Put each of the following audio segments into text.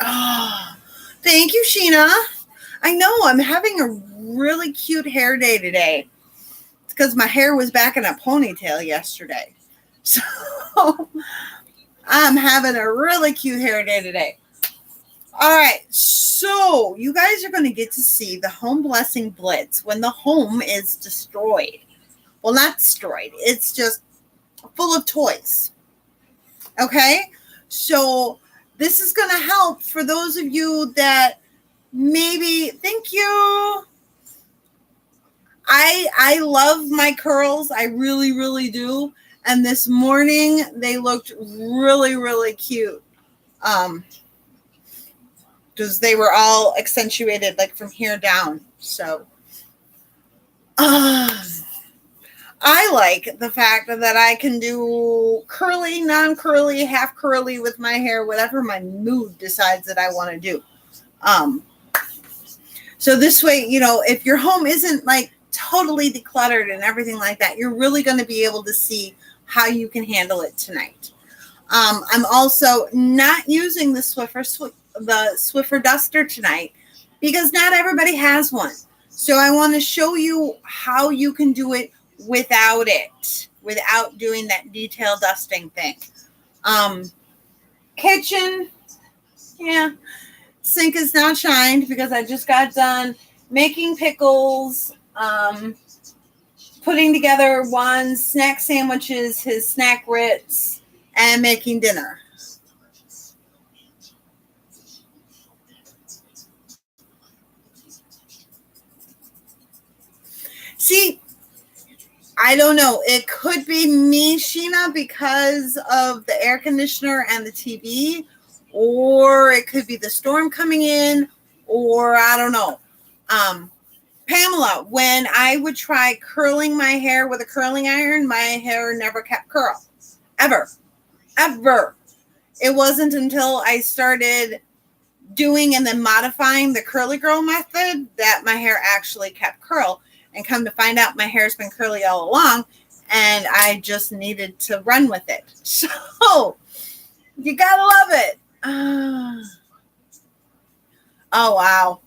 Oh, thank you, Sheena. I know I'm having a really cute hair day today. It's because my hair was back in a ponytail yesterday. So I'm having a really cute hair day today. All right, so you guys are going to get to see the home blessing blitz when the home is destroyed. Well, not destroyed. It's just full of toys. Okay? So this is going to help for those of you that maybe, thank you. I love my curls. I really, really do. And this morning they looked really, really cute. Because they were all accentuated like from here down. So I like the fact that I can do curly, non-curly, half curly with my hair, whatever my mood decides that I want to do. So this way, you know, if your home isn't like totally decluttered and everything like that, you're really going to be able to see how you can handle it tonight. I'm also not using the Swiffer duster tonight because not everybody has one. So I want to show you how you can do it without doing that detail dusting thing. Kitchen, yeah. Sink is not shined because I just got done making pickles, putting together Juan's snack sandwiches, his snack Ritz, and making dinner. See, I don't know. It could be me, Sheena, because of the air conditioner and the TV, or it could be the storm coming in, or I don't know. Pamela, when I would try curling my hair with a curling iron, my hair never kept curl. Ever. It wasn't until I started doing and then modifying the curly girl method that my hair actually kept curl. And come to find out, my hair's been curly all along, and I just needed to run with it. So you gotta love it. Oh wow.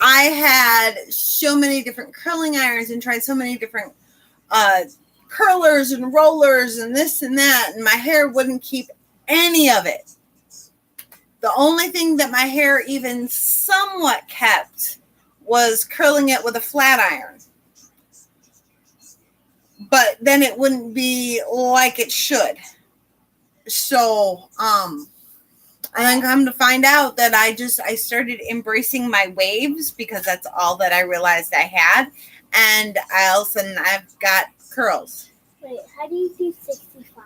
I had so many different curling irons and tried so many different curlers and rollers and this and that, and my hair wouldn't keep any of it. The only thing that my hair even somewhat kept was curling it with a flat iron. But then it wouldn't be like it should. So, and then come to find out that I started embracing my waves because that's all that I realized I had. And all of a sudden I've got curls. Wait, how do you do 65?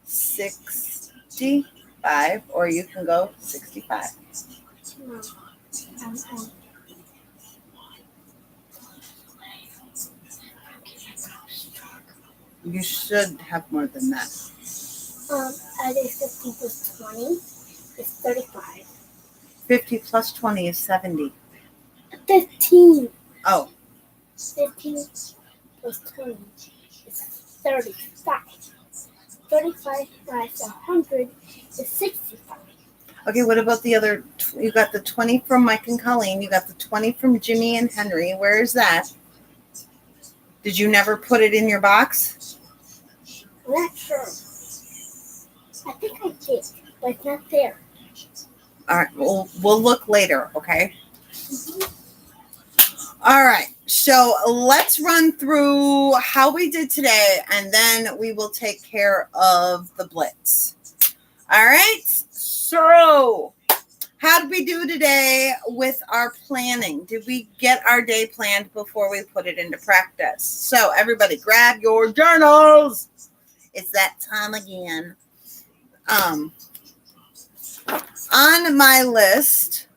65, or you can go 65. No. You should have more than that. I did 50 plus 20 is 35. 50 plus 20 is 70. 15. Oh. 15 plus 20 is 35. 35 minus 100 is 65. Okay, what about the other? You got the 20 from Mike and Colleen. You got the 20 from Jimmy and Henry. Where is that? Did you never put it in your box? I'm not sure. I think I did, but it's not there. All right, we'll look later, okay? Mm-hmm. All right, so let's run through how we did today, and then we will take care of the blitz. All right, so how did we do today with our planning? Did we get our day planned before we put it into practice? So everybody grab your journals. It's that time again. On my list,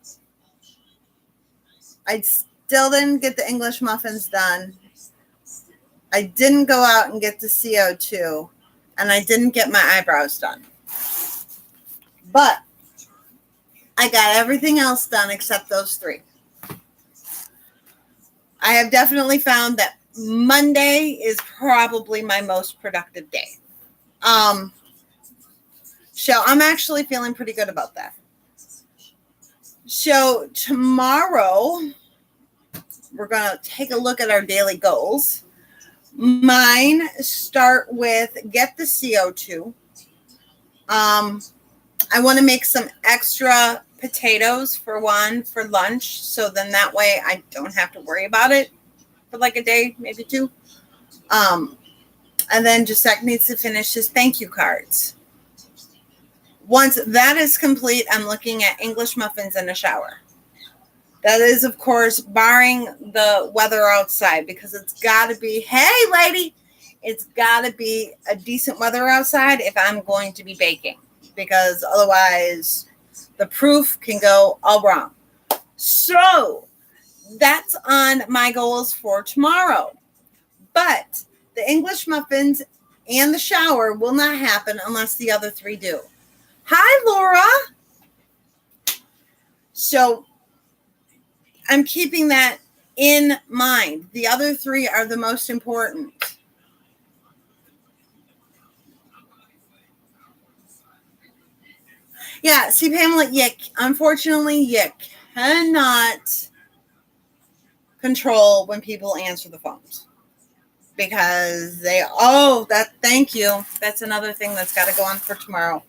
I still didn't get the English muffins done. I didn't go out and get the CO2, and I didn't get my eyebrows done. But I got everything else done except those three. I have definitely found that Monday is probably my most productive day. So I'm actually feeling pretty good about that. So tomorrow, we're going to take a look at our daily goals. Mine start with get the CO2. I want to make some extra potatoes for lunch. So then that way I don't have to worry about it for like a day, maybe two. And then Giuseppe needs to finish his thank you cards. Once that is complete, I'm looking at English muffins in a shower. That is, of course, barring the weather outside, because it's got to be, hey, lady, it's got to be a decent weather outside if I'm going to be baking, because otherwise the proof can go all wrong. So that's on my goals for tomorrow. But the English muffins and the shower will not happen unless the other three do. Hi, Laura. So I'm keeping that in mind. The other three are the most important. Yeah, see, Pamela, unfortunately, you cannot control when people answer the phones. Because thank you. That's another thing that's got to go on for tomorrow.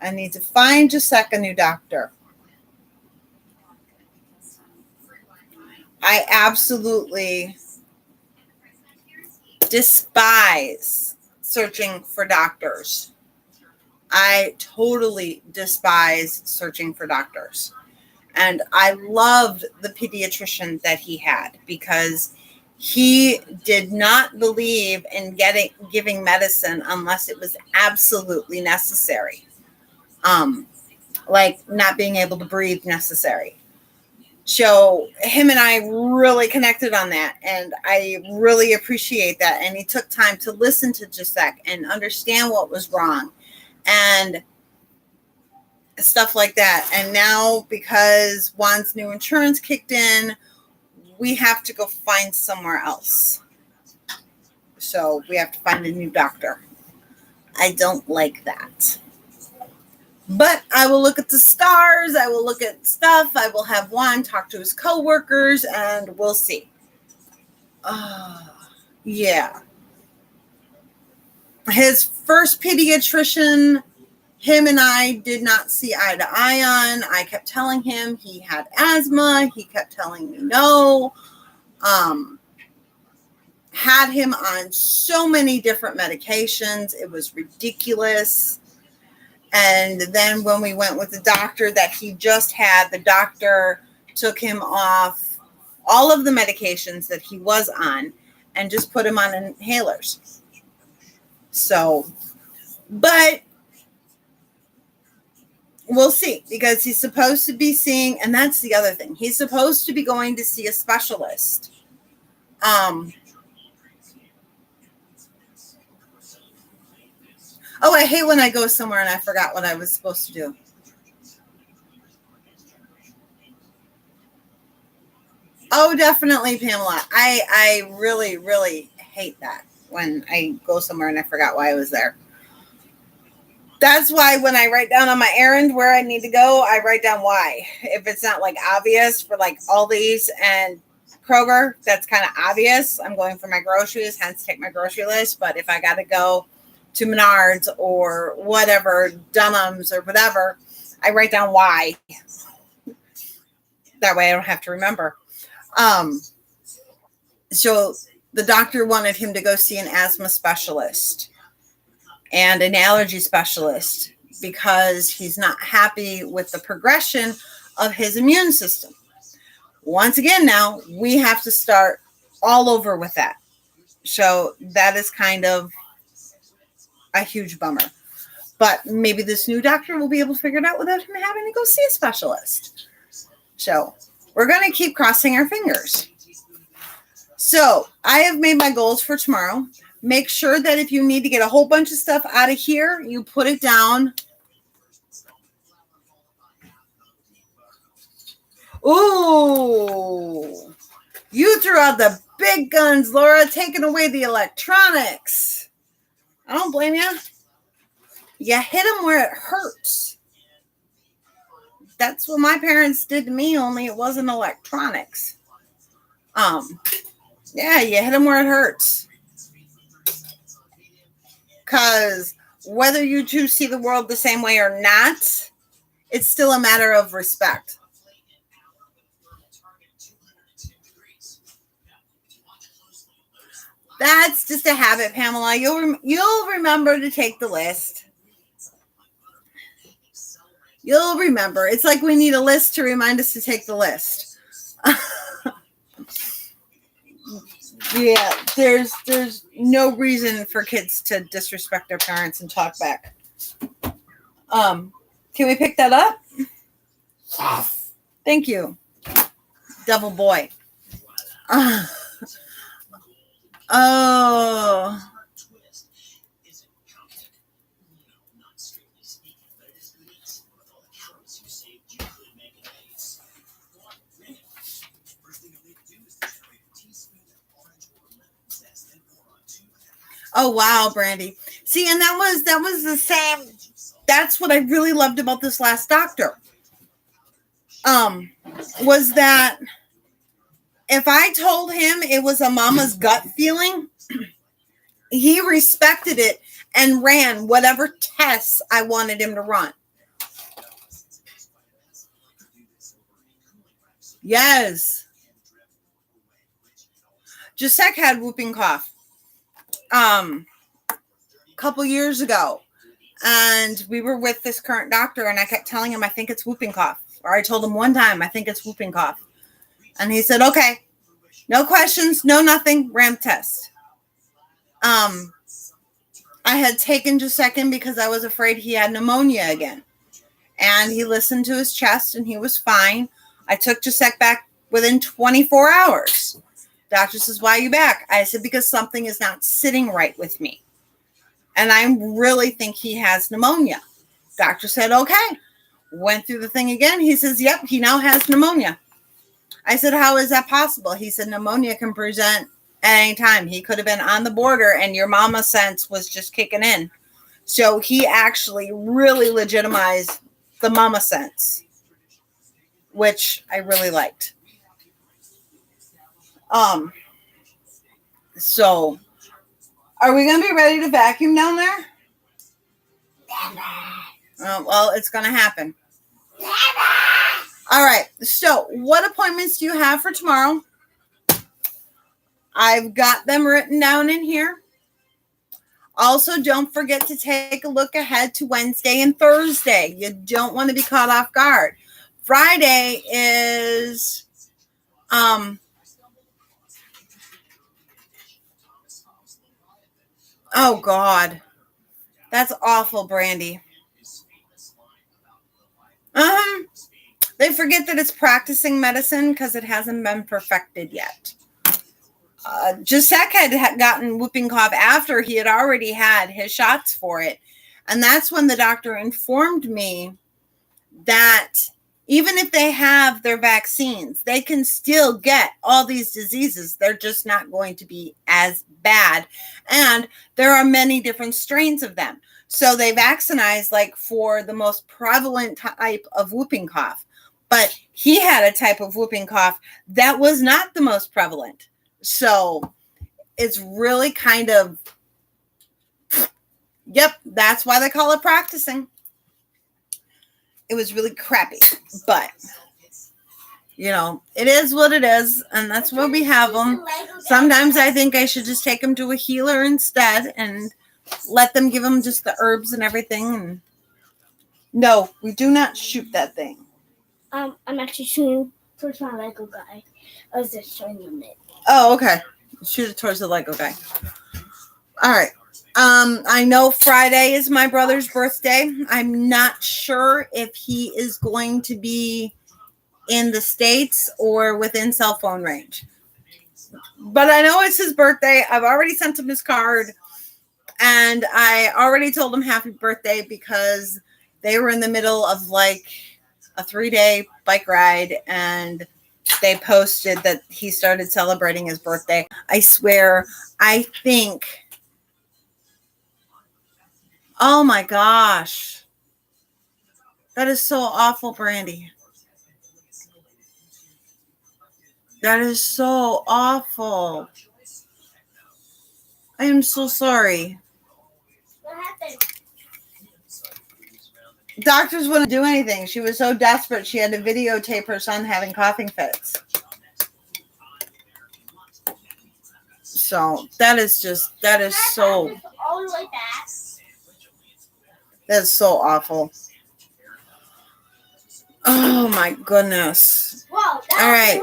I need to find Giuseppe a new doctor. I absolutely despise searching for doctors. I totally despise searching for doctors. And I loved the pediatrician that he had, because he did not believe in giving medicine unless it was absolutely necessary. Like not being able to breathe necessary. So him and I really connected on that, and I really appreciate that. And he took time to listen to Giuseppe and understand what was wrong and stuff like that. And now, because Juan's new insurance kicked in, we have to go find somewhere else. So we have to find a new doctor. I don't like that. But I will look at the stars. I will look at stuff. I will have Juan talk to his coworkers, and we'll see. Yeah. His first pediatrician, him and I did not see eye to eye on. I kept telling him he had asthma. He kept telling me no. Had him on so many different medications. It was ridiculous. And then when we went with the doctor that he just had, the doctor took him off all of the medications that he was on and just put him on inhalers. So, but we'll see, because he's supposed to be seeing, and that's the other thing, he's supposed to be going to see a specialist. Oh, I hate when I go somewhere and I forgot what I was supposed to do. Oh, definitely, Pamela. I really, really hate that when I go somewhere and I forgot why I was there. That's why when I write down on my errand where I need to go, I write down why. If it's not like obvious for like Aldi's and Kroger, that's kind of obvious. I'm going for my groceries, hence take my grocery list. But if I got to go to Menards or whatever, Dunham's or whatever, I write down why. That way I don't have to remember. So the doctor wanted him to go see an asthma specialist and an allergy specialist, because he's not happy with the progression of his immune system. Once again, now we have to start all over with that. So that is kind of a huge bummer. But maybe this new doctor will be able to figure it out without him having to go see a specialist. So we're going to keep crossing our fingers. So I have made my goals for tomorrow. Make sure that if you need to get a whole bunch of stuff out of here, you put it down. Ooh. You threw out the big guns, Laura, taking away the electronics. I don't blame you. You hit them where it hurts. That's what my parents did to me, only it wasn't electronics. Yeah, you hit them where it hurts. Because whether you two see the world the same way or not, it's still a matter of respect. That's just a habit, Pamela. You'll remember to take the list. You'll remember. It's like we need a list to remind us to take the list. Yeah, there's no reason for kids to disrespect their parents and talk back. Can we pick that up? Yes. Thank you, devil boy. Oh. Oh wow, Brandy. See, and that was the same. That's what I really loved about this last doctor. Was that if I told him it was a mama's gut feeling, he respected it and ran whatever tests I wanted him to run. Yes. Jacek had whooping cough. A couple years ago. And we were with this current doctor and I kept telling him, I think it's whooping cough. Or I told him one time, I think it's whooping cough. And he said, okay, no questions, no nothing, ramp test. I had taken Jacek because I was afraid he had pneumonia again. And he listened to his chest and he was fine. I took Jacek back within 24 hours. Doctor says, why are you back? I said, because something is not sitting right with me. And I really think he has pneumonia. Doctor said, okay. Went through the thing again. He says, yep, he now has pneumonia. I said, how is that possible? He said, pneumonia can present at any time. He could have been on the border and your mama sense was just kicking in. So he actually really legitimized the mama sense, which I really liked. So are we going to be ready to vacuum down there? Well, it's going to happen. All right. So what appointments do you have for tomorrow? I've got them written down in here. Also, don't forget to take a look ahead to Wednesday and Thursday. You don't want to be caught off guard. Friday is, oh God, that's awful, Brandy. They forget that it's practicing medicine because it hasn't been perfected yet. Jacek had gotten whooping cough after he had already had his shots for it. And that's when the doctor informed me that even if they have their vaccines, they can still get all these diseases. They're just not going to be as bad. And there are many different strains of them. So they vaccinize like for the most prevalent type of whooping cough. But he had a type of whooping cough that was not the most prevalent. So it's really kind of, yep, that's why they call it practicing. It was really crappy, but you know, it is what it is, and that's why we have them. Sometimes I think I should just take them to a healer instead and let them give them just the herbs and everything. And no, we do not shoot that thing. I'm actually shooting towards my Lego guy. I was just showing him it. Oh, okay. Shoot it towards the Lego guy. All right. I know Friday is my brother's birthday. I'm not sure if he is going to be in the States or within cell phone range. But I know it's his birthday. I've already sent him his card. And I already told him happy birthday because they were in the middle of like a 3-day bike ride. And they posted that he started celebrating his birthday. I swear, I think, oh my gosh, that is so awful, Brandy. That is so awful. I am so sorry. What happened? Doctors wouldn't do anything. She was so desperate she had to videotape her son having coughing fits. So that is so, All the way back. that's so awful. Oh my goodness. Whoa, All right.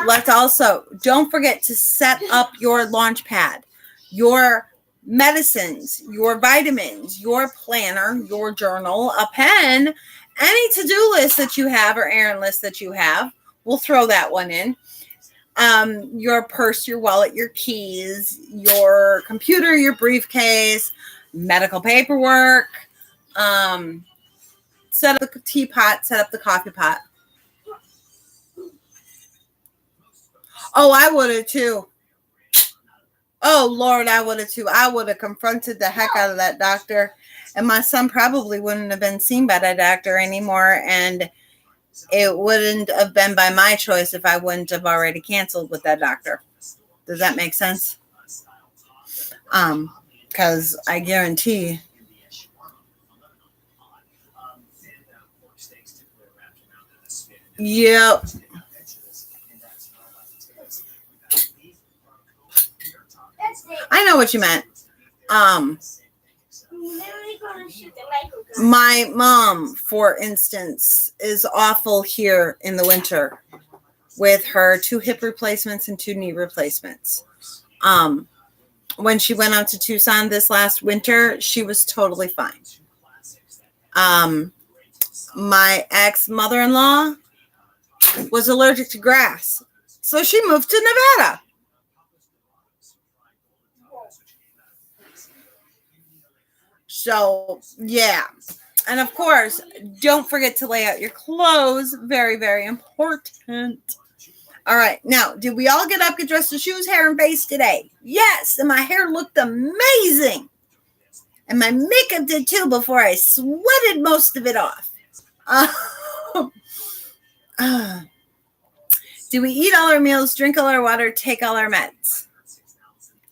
Let's also, don't forget to set up your launch pad, your medicines, your vitamins, your planner, your journal, a pen, any to-do list that you have or errand list that you have. We'll throw that one in. Your purse, your wallet, your keys, your computer, your briefcase, medical paperwork. Set up the teapot, set up the coffee pot. Oh, I would have too. Oh, Lord, I would have too. I would have confronted the heck out of that doctor. And my son probably wouldn't have been seen by that doctor anymore. And it wouldn't have been by my choice if I wouldn't have already canceled with that doctor. Does that make sense? Because I guarantee. Yep. I know what you meant. My mom, for instance, is awful here in the winter with her 2 hip replacements and 2 knee replacements. When she went out to Tucson this last winter, she was totally fine. My ex-mother-in-law was allergic to grass, so she moved to Nevada. So, yeah. And of course, don't forget to lay out your clothes. Very, very important. All right. Now, did we all get up, get dressed in shoes, hair, and face today? Yes. And my hair looked amazing. And my makeup did too before I sweated most of it off. Do we eat all our meals, drink all our water, take all our meds?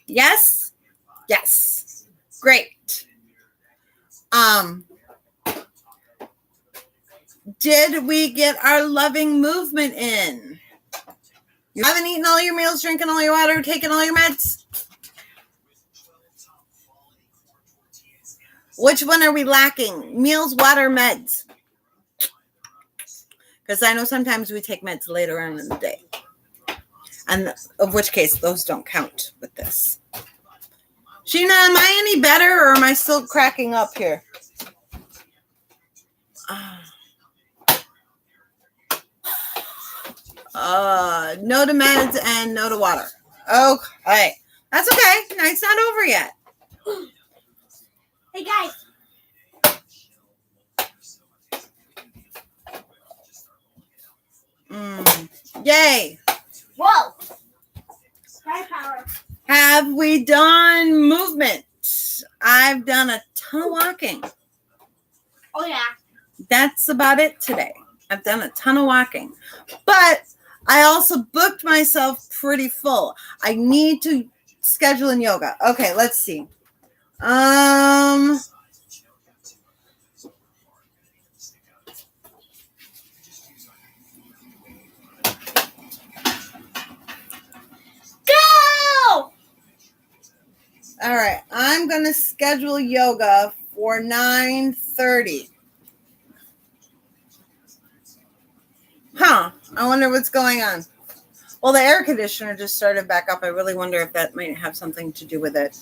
Yes? Yes. Great. Did we get our loving movement in? You haven't eaten all your meals, drinking all your water, taken all your meds? Which one are we lacking? Meals, water, meds? Because I know sometimes we take meds later on in the day. And of which case, those don't count with this. Sheena, am I any better or am I still cracking up here? No to meds and no to water. Okay. That's okay. Night's not over yet. Hey, guys. Yay. Whoa. Sky power. Have we done movement? I've done a ton of walking. Oh, yeah. That's about it today. I've done a ton of walking. But I also booked myself pretty full. I need to schedule in yoga. Okay, let's see. Go! All right, I'm going to schedule yoga for 9:30. Huh, I wonder what's going on. Well, the air conditioner just started back up. I really wonder if that might have something to do with it.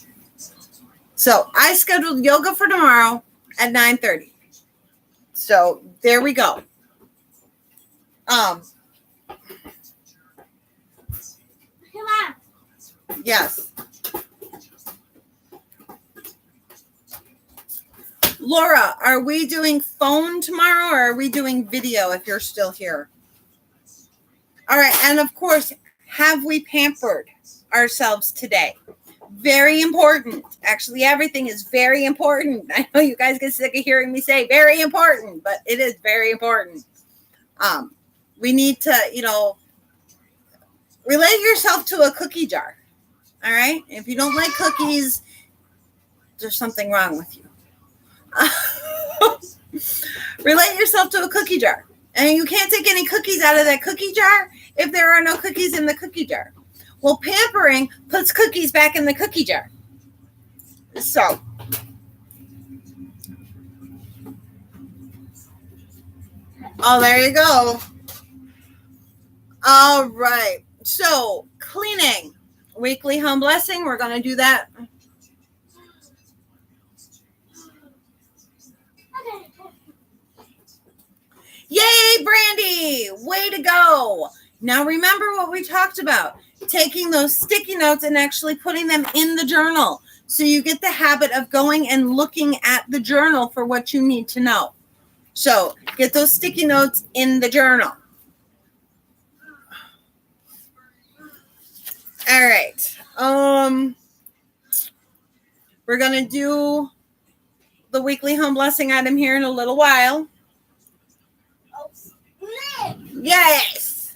So I scheduled yoga for tomorrow at 9:30. So there we go. Come on. Yes. Laura, are we doing phone tomorrow or are we doing video if you're still here? All right. And of course, have we pampered ourselves today? Very important. Actually, everything is very important. I know you guys get sick of hearing me say very important, but it is very important. We need to, relate yourself to a cookie jar. All right. If you don't like cookies, there's something wrong with you. Relate yourself to a cookie jar. And you can't take any cookies out of that cookie jar if there are no cookies in the cookie jar. Well, pampering puts cookies back in the cookie jar. So, there you go. All right. So, cleaning. Weekly home blessing. We're going to do that. Yay, Brandy! Way to go. Now, remember what we talked about. Taking those sticky notes and actually putting them in the journal. So you get the habit of going and looking at the journal for what you need to know. So get those sticky notes in the journal. All right. We're going to do the weekly home blessing item here in a little while. Yes.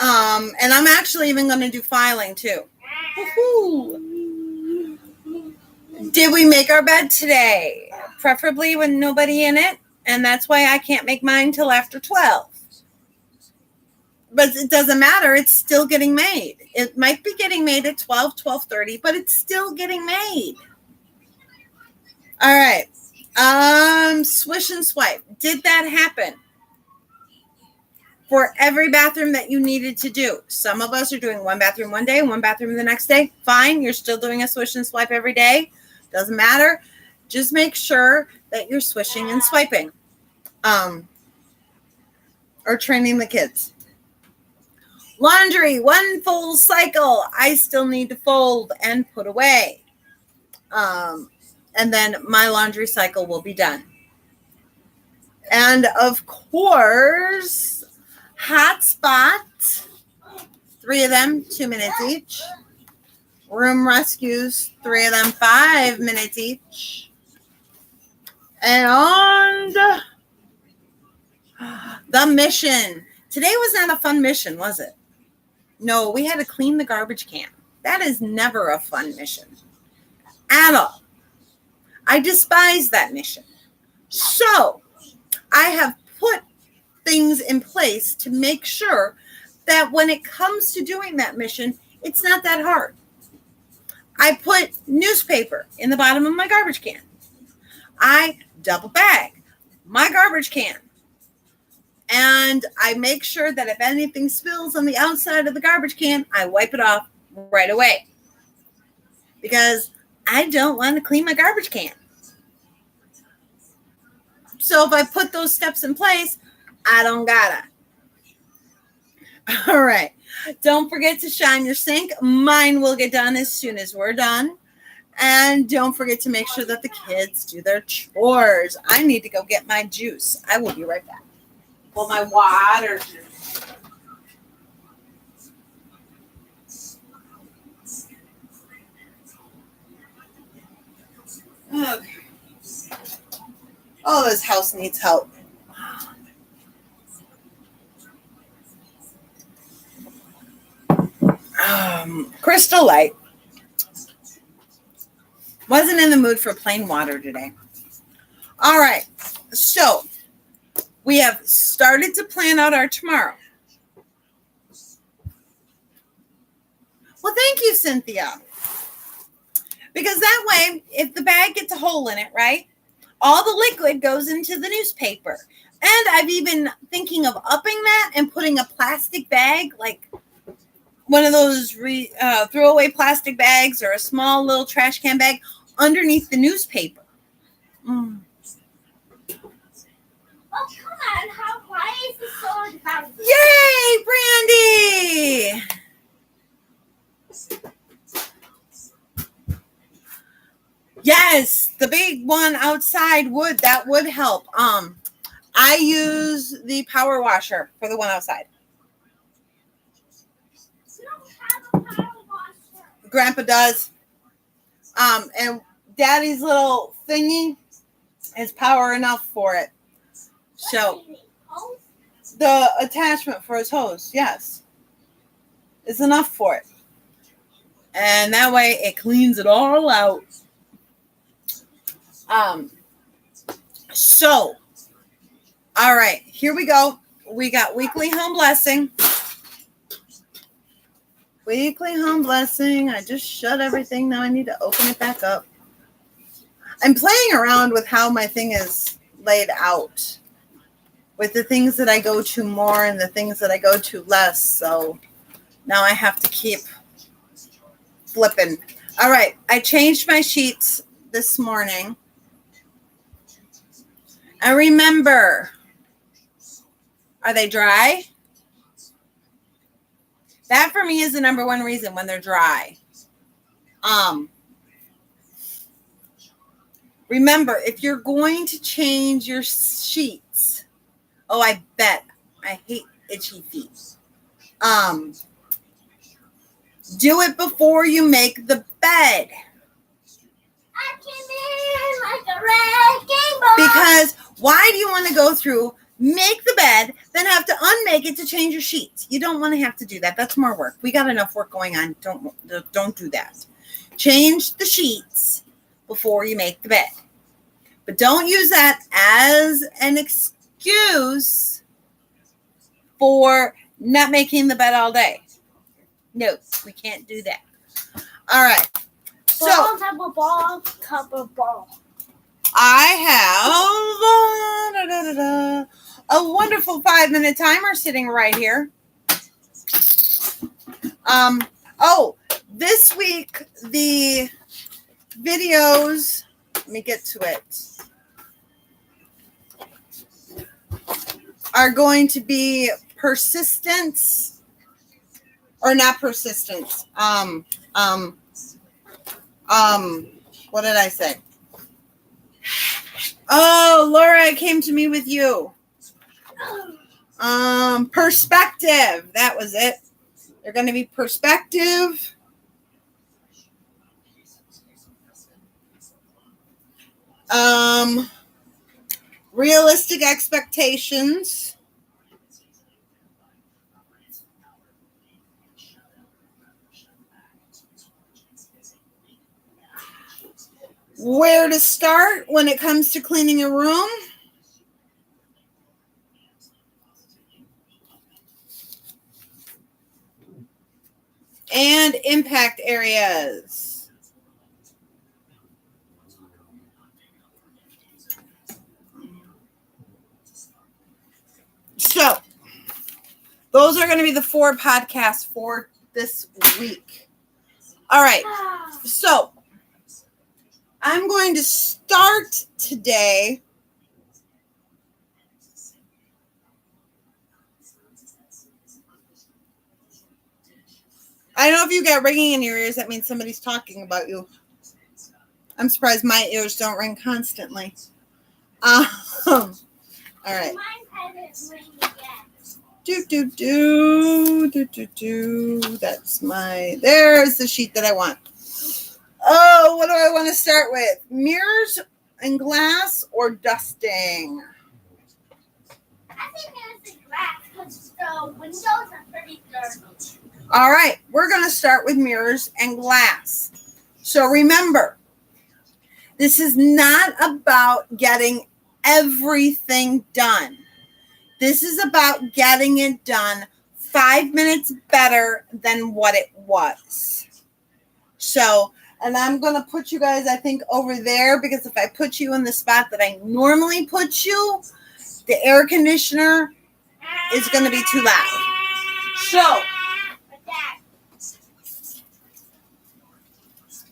And I'm actually even going to do filing too. Woo-hoo. Did we make our bed today? Preferably with nobody in it. And that's why I can't make mine till after 12. But it doesn't matter. It's still getting made. It might be getting made at 12, 12:30, but it's still getting made. All right. Swish and swipe. Did that happen? For every bathroom that you needed to do. Some of us are doing one bathroom one day, one bathroom the next day. Fine. You're still doing a swish and swipe every day. Doesn't matter. Just make sure that you're swishing and swiping. Or training the kids. Laundry, one full cycle. I still need to fold and put away. And then my laundry cycle will be done. And of course, hot spot, 3 of them, 2 minutes each. Room rescues, 3 of them, 5 minutes each. And the mission. Today was not a fun mission, was it? No, we had to clean the garbage can. That is never a fun mission at all. I despise that mission. So I have put things in place to make sure that when it comes to doing that mission, it's not that hard. I put newspaper in the bottom of my garbage can. I double bag my garbage can. And I make sure that if anything spills on the outside of the garbage can, I wipe it off right away. Because I don't want to clean my garbage can. So if I put those steps in place, I don't gotta. All right. Don't forget to shine your sink. Mine will get done as soon as we're done. And don't forget to make sure that the kids do their chores. I need to go get my juice. I will be right back. Well, my water juice. Okay. Oh, this house needs help. Crystal Light. Wasn't in the mood for plain water today. All right. So we have started to plan out our tomorrow. Well, thank you, Cynthia. Because that way, if the bag gets a hole in it, right, all the liquid goes into the newspaper. And I've even thinking of upping that and putting a plastic bag, like one of those throwaway plastic bags or a small little trash can bag underneath the newspaper. Mm. Oh, come on. Why is this so expensive? Yay, Brandy! Yes, the big one outside that would help. I use the power washer for the one outside. Grandpa does. And Daddy's little thingy is power enough for it. So the attachment for his hose, yes, is enough for it. And that way it cleans it all out. So, all right, here we go. We got weekly home blessing. Weekly home blessing. I just shut everything. Now I need to open it back up. I'm playing around with how my thing is laid out, with the things that I go to more and the things that I go to less. So now I have to keep flipping. All right. I changed my sheets this morning. And remember, are they dry? That for me is the number one reason when they're dry. Remember, if you're going to change your sheets, oh, I bet I hate itchy feet. Do it before you make the bed. I came in like a wrecking ball. Because why do you want to go through, make the bed, then have to unmake it to change your sheets? You don't want to have to do that. That's more work. We got enough work going on. Don't do that. Change the sheets before you make the bed. But don't use that as an excuse for not making the bed all day. No, we can't do that. All right. So Cup of ball. I have a wonderful 5-minute timer sitting right here. This week the videos, let me get to it, are going to be persistence, or not persistence. What did I say? Oh, Laura, it came to me with you. Perspective. That was it. They're going to be perspective. Realistic expectations. Where to start when it comes to cleaning a room. And impact areas. So, those are going to be the 4 podcasts for this week. All right. So, I'm going to start today I don't know if you got ringing in your ears. That means somebody's talking about you. I'm surprised my ears don't ring constantly. All right. That's there's the sheet that I want. Oh, what do I want to start with? Mirrors and glass or dusting? I think mirrors and glass because the windows are pretty dirty. All right, we're going to start with mirrors and glass. So remember, this is not about getting everything done. This is about getting it done 5 minutes better than what it was. So, and I'm going to put you guys, I think, over there, because if I put you in the spot that I normally put you, the air conditioner is going to be too loud. So,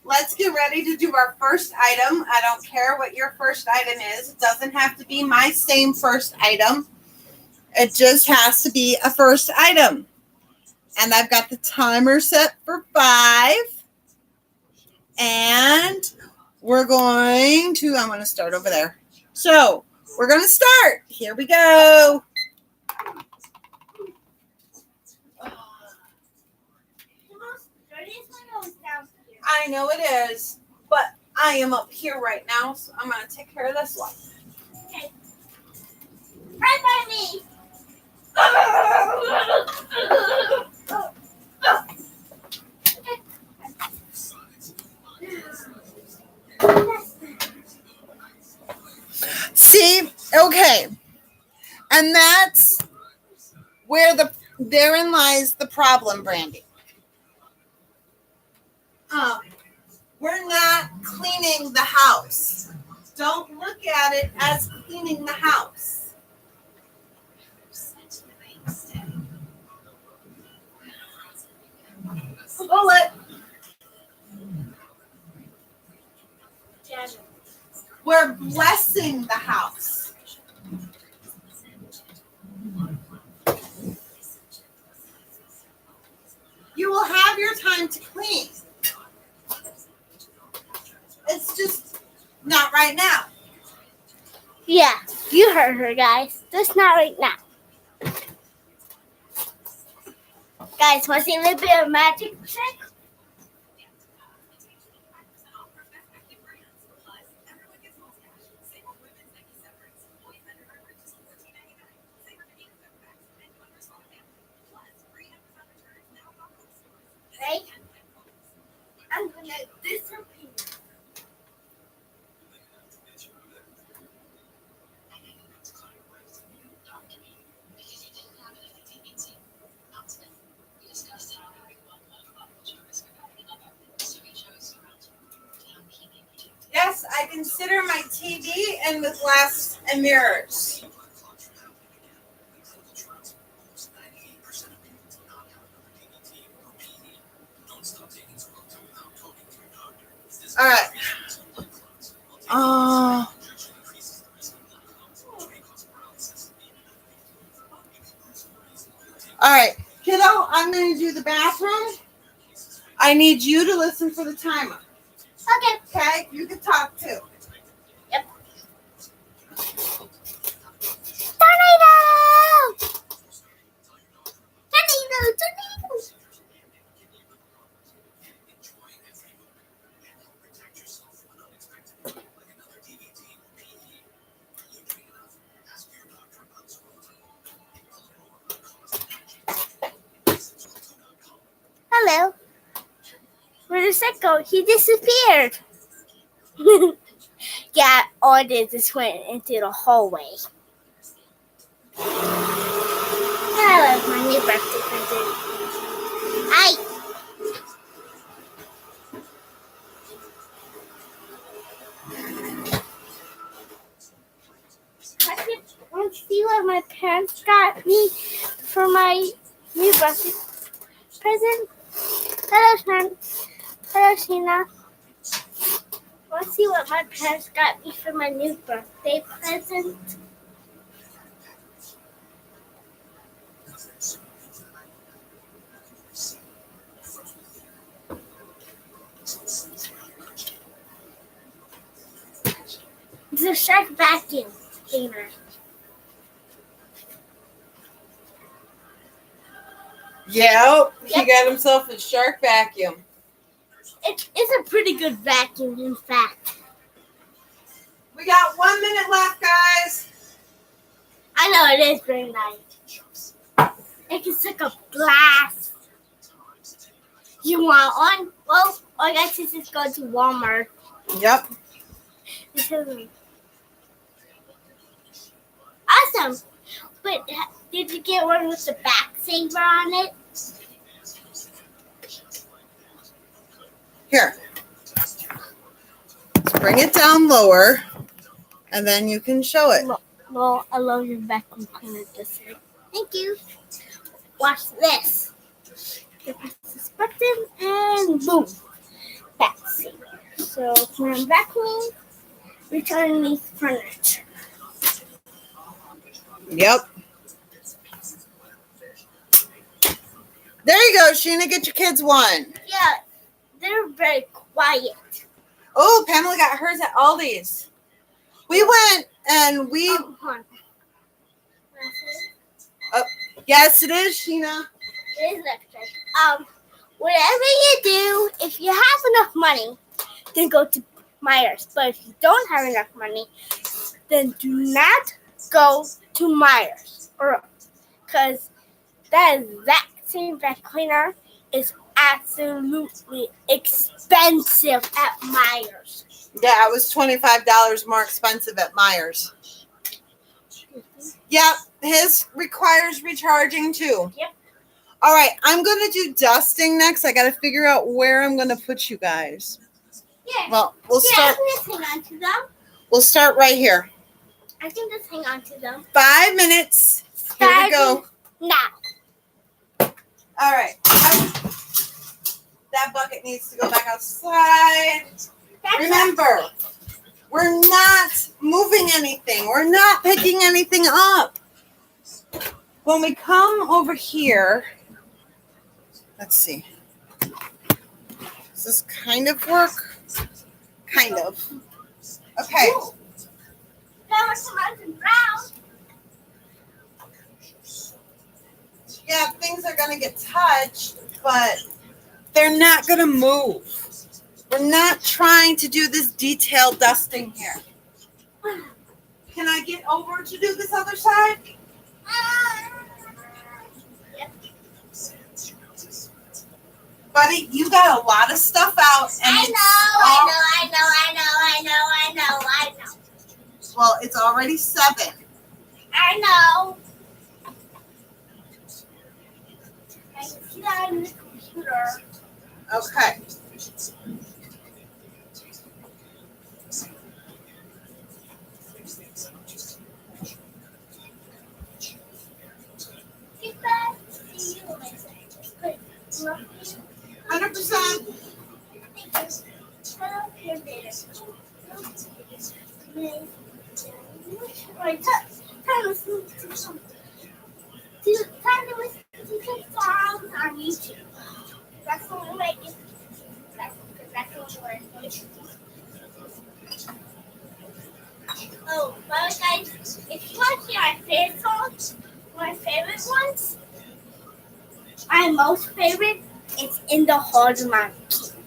let's get ready to do our first item. I don't care what your first item is. It doesn't have to be my same first item. It just has to be a first item. And I've got the timer set for 5. And we're going to, I'm going to start over there. So we're going to start. Here we go. The most dirtiest window is downstairs. I know it is, but I am up here right now, so I'm going to take care of this one. Okay. Right by me. See? Okay. And that's where therein lies the problem, Brandy. We're not cleaning the house. Don't look at it as cleaning the house. Bullet. We're blessing the house. You will have your time to clean. It's just not right now. Yeah, you heard her, guys. Just not right now. Guys, want to see a little bit of magic trick? Right? I'm gonna disappear. Yes, I consider my TV and with glass and mirrors. All right. All right, kiddo, I'm going to do the bathroom. I need you to listen for the timer. Okay. Okay, you can talk too. Yep. Tornado! Tornado! Tornado! Hello. Where did Seth go? He disappeared. Yeah, all I did just went into the hallway. Hello, my new birthday present. Hi. Want to see what my parents got me for my new birthday present? Hello, Sean. Hello, Sheena. Want to see what my parents got me for my new birthday present? It's a shark vacuum cleaner. Yep, he Yep. got himself a shark vacuum. It's a pretty good vacuum, in fact. We got 1 minute left, guys. I know it is very nice. It can suck up glass. You want one? Well, all you guys just go to Walmart. Yep. Awesome. But did you get one with the back saver on it? Here. Let's bring it down lower, and then you can show it. Well, I love your vacuum cleaner this way. Thank you. Watch this. You press this button and boom. That's it. So when I'm vacuuming, reach underneath furniture. Yep. There you go, Sheena. Get your kids one. Yeah, they're very quiet. Oh, Pamela got hers at Aldi's. We went and we. Oh, hold on. Yes, it is, Sheena. It is electric. whatever you do, if you have enough money, then go to Myers. But if you don't have enough money, then do not go to Myers. Because that exact same vacuum cleaner is absolutely expensive at Myers. Yeah, it was $25 more expensive at Myers. Yep, his requires recharging too. Yep. All right, I'm going to do dusting next. I got to figure out where I'm going to put you guys. Yeah. Well, we'll I can just hang on to them. We'll start right here. I can just hang on to them. 5 minutes. Here we go. Now. All right. That bucket needs to go back outside. Remember, we're not moving anything. We're not picking anything up. When we come over here, let's see. Does this kind of work? Kind of. Okay. Yeah, things are going to get touched, but they're not going to move. We're not trying to do this detailed dusting here. Can I get over to do this other side? Buddy, you got a lot of stuff out. And I know. Well, it's already 7. I know. I can see that on the computer. Okay. Get back to you, Lisa. 100%. Right, time to listen to some songs on YouTube. That's what we're making. That's what we're making. Oh, well, guys, if you want to hear my favorite songs, my favorite ones, my most favorite is In the Heart of My King.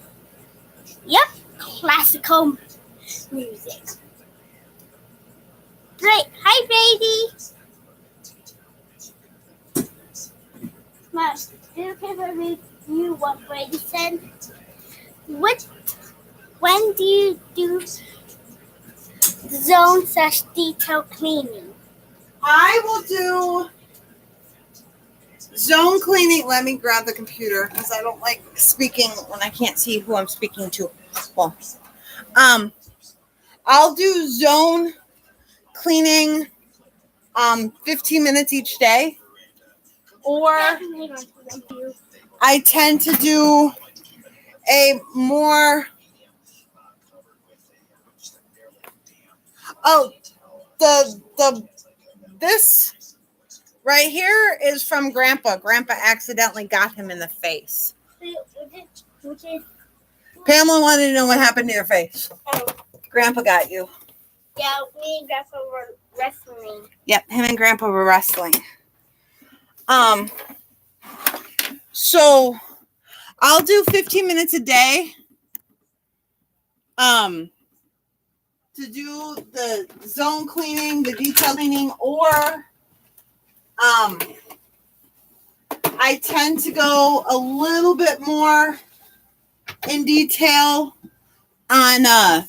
Yep, classical music. Great. Hi, baby. Mom, is it okay if I read you what Brady said? When do you do zone/detail cleaning? I will do zone cleaning. Let me grab the computer because I don't like speaking when I can't see who I'm speaking to. Well, I'll do zone cleaning 15 minutes each day, or I tend to do a more this right here is from Grandpa. Grandpa accidentally got him in the face. Pamela wanted to know what happened to your face. Oh. Grandpa got you. Yeah, me and Grandpa were wrestling. Yep, him and Grandpa were wrestling. So I'll do 15 minutes a day. To do the zone cleaning, the detail cleaning, or I tend to go a little bit more in detail on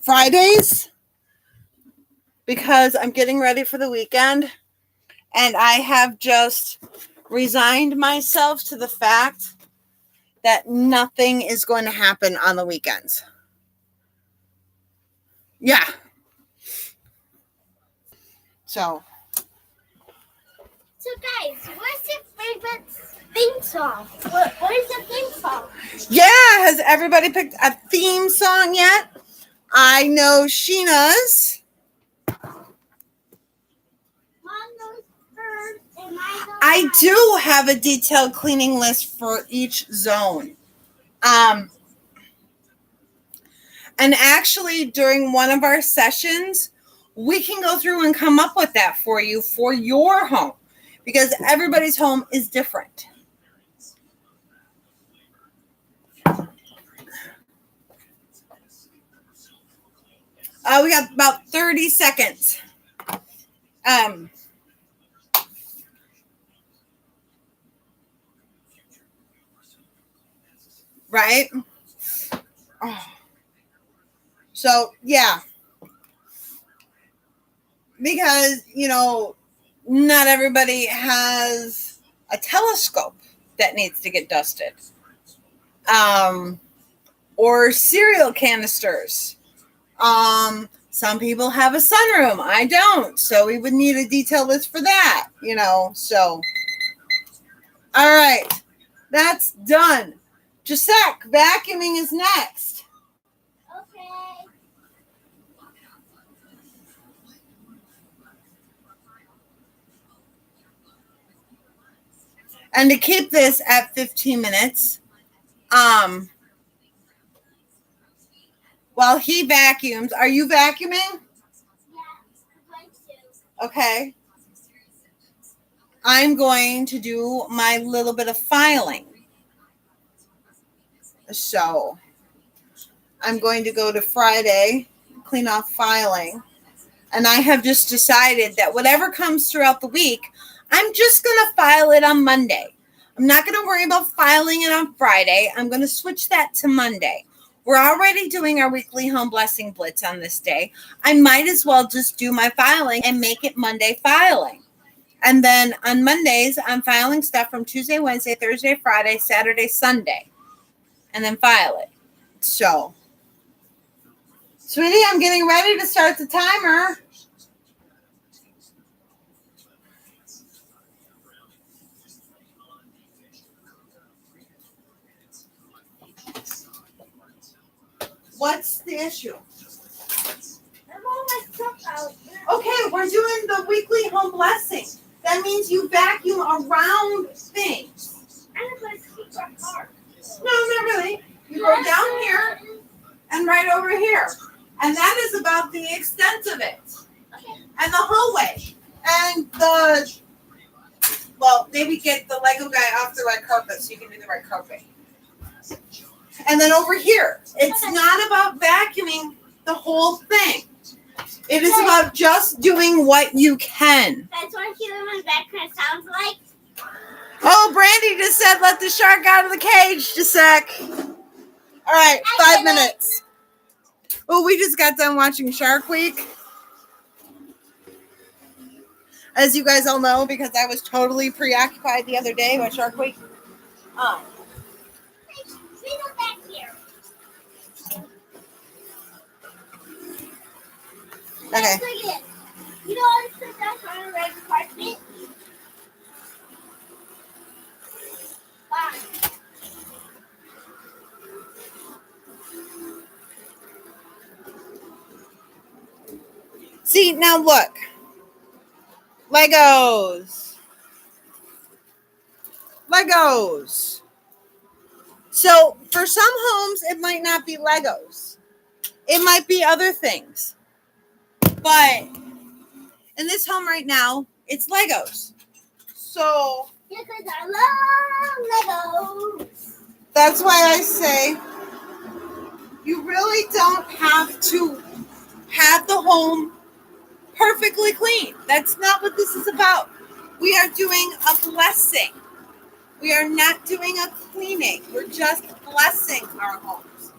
Fridays because I'm getting ready for the weekend and I have just resigned myself to the fact that nothing is going to happen on the weekends. Yeah. So guys, what's your favorite theme song? What is the theme song? Yeah, has everybody picked a theme song yet? I know Sheena's. I do have a detailed cleaning list for each zone. And actually, during one of our sessions, we can go through and come up with that for you for your home because everybody's home is different. We got about 30 seconds. Right? Oh. So, yeah. Because, not everybody has a telescope that needs to get dusted. Or cereal canisters. Some people have a sunroom. I don't. So we would need a detail list for that, so. All right. That's done. Gisek, vacuuming is next. Okay. And to keep this at 15 minutes, while he vacuums, are you vacuuming? Yeah, I'm going to. Okay. I'm going to do my little bit of filing. So I'm going to go to Friday, clean off filing. And I have just decided that whatever comes throughout the week, I'm just going to file it on Monday. I'm not going to worry about filing it on Friday. I'm going to switch that to Monday. We're already doing our weekly home blessing blitz on this day. I might as well just do my filing and make it Monday filing. And then on Mondays, I'm filing stuff from Tuesday, Wednesday, Thursday, Friday, Saturday, Sunday. And then file it. So, sweetie, I'm getting ready to start the timer. What's the issue? I'm all my stuff out. Okay, we're doing the weekly home blessing. That means you vacuum around things. I'm going to keep our car. No, not really. You go down here and right over here. And that is about the extent of it. Okay. And the hallway. And maybe get the Lego guy off the red carpet so you can do the red carpet. And then over here, it's not about vacuuming the whole thing. It is about just doing what you can. Guys, want to hear what my background sounds like? Oh, Brandy just said, let the shark out of the cage, just a sec. All right, 5 minutes. Oh, we just got done watching Shark Week. As you guys all know, because I was totally preoccupied the other day with Shark Week. We go back here. Okay. Look at it. You know what I put that on a red carpet? Bye. See, now look. Legos. So, for some homes, it might not be Legos. It might be other things. But in this home right now, it's Legos. So, Because I love Legos. that's why I say you really don't have to have the home perfectly clean. That's not what this is about. We are doing a blessing. We are not doing a cleaning. We're just blessing our homes.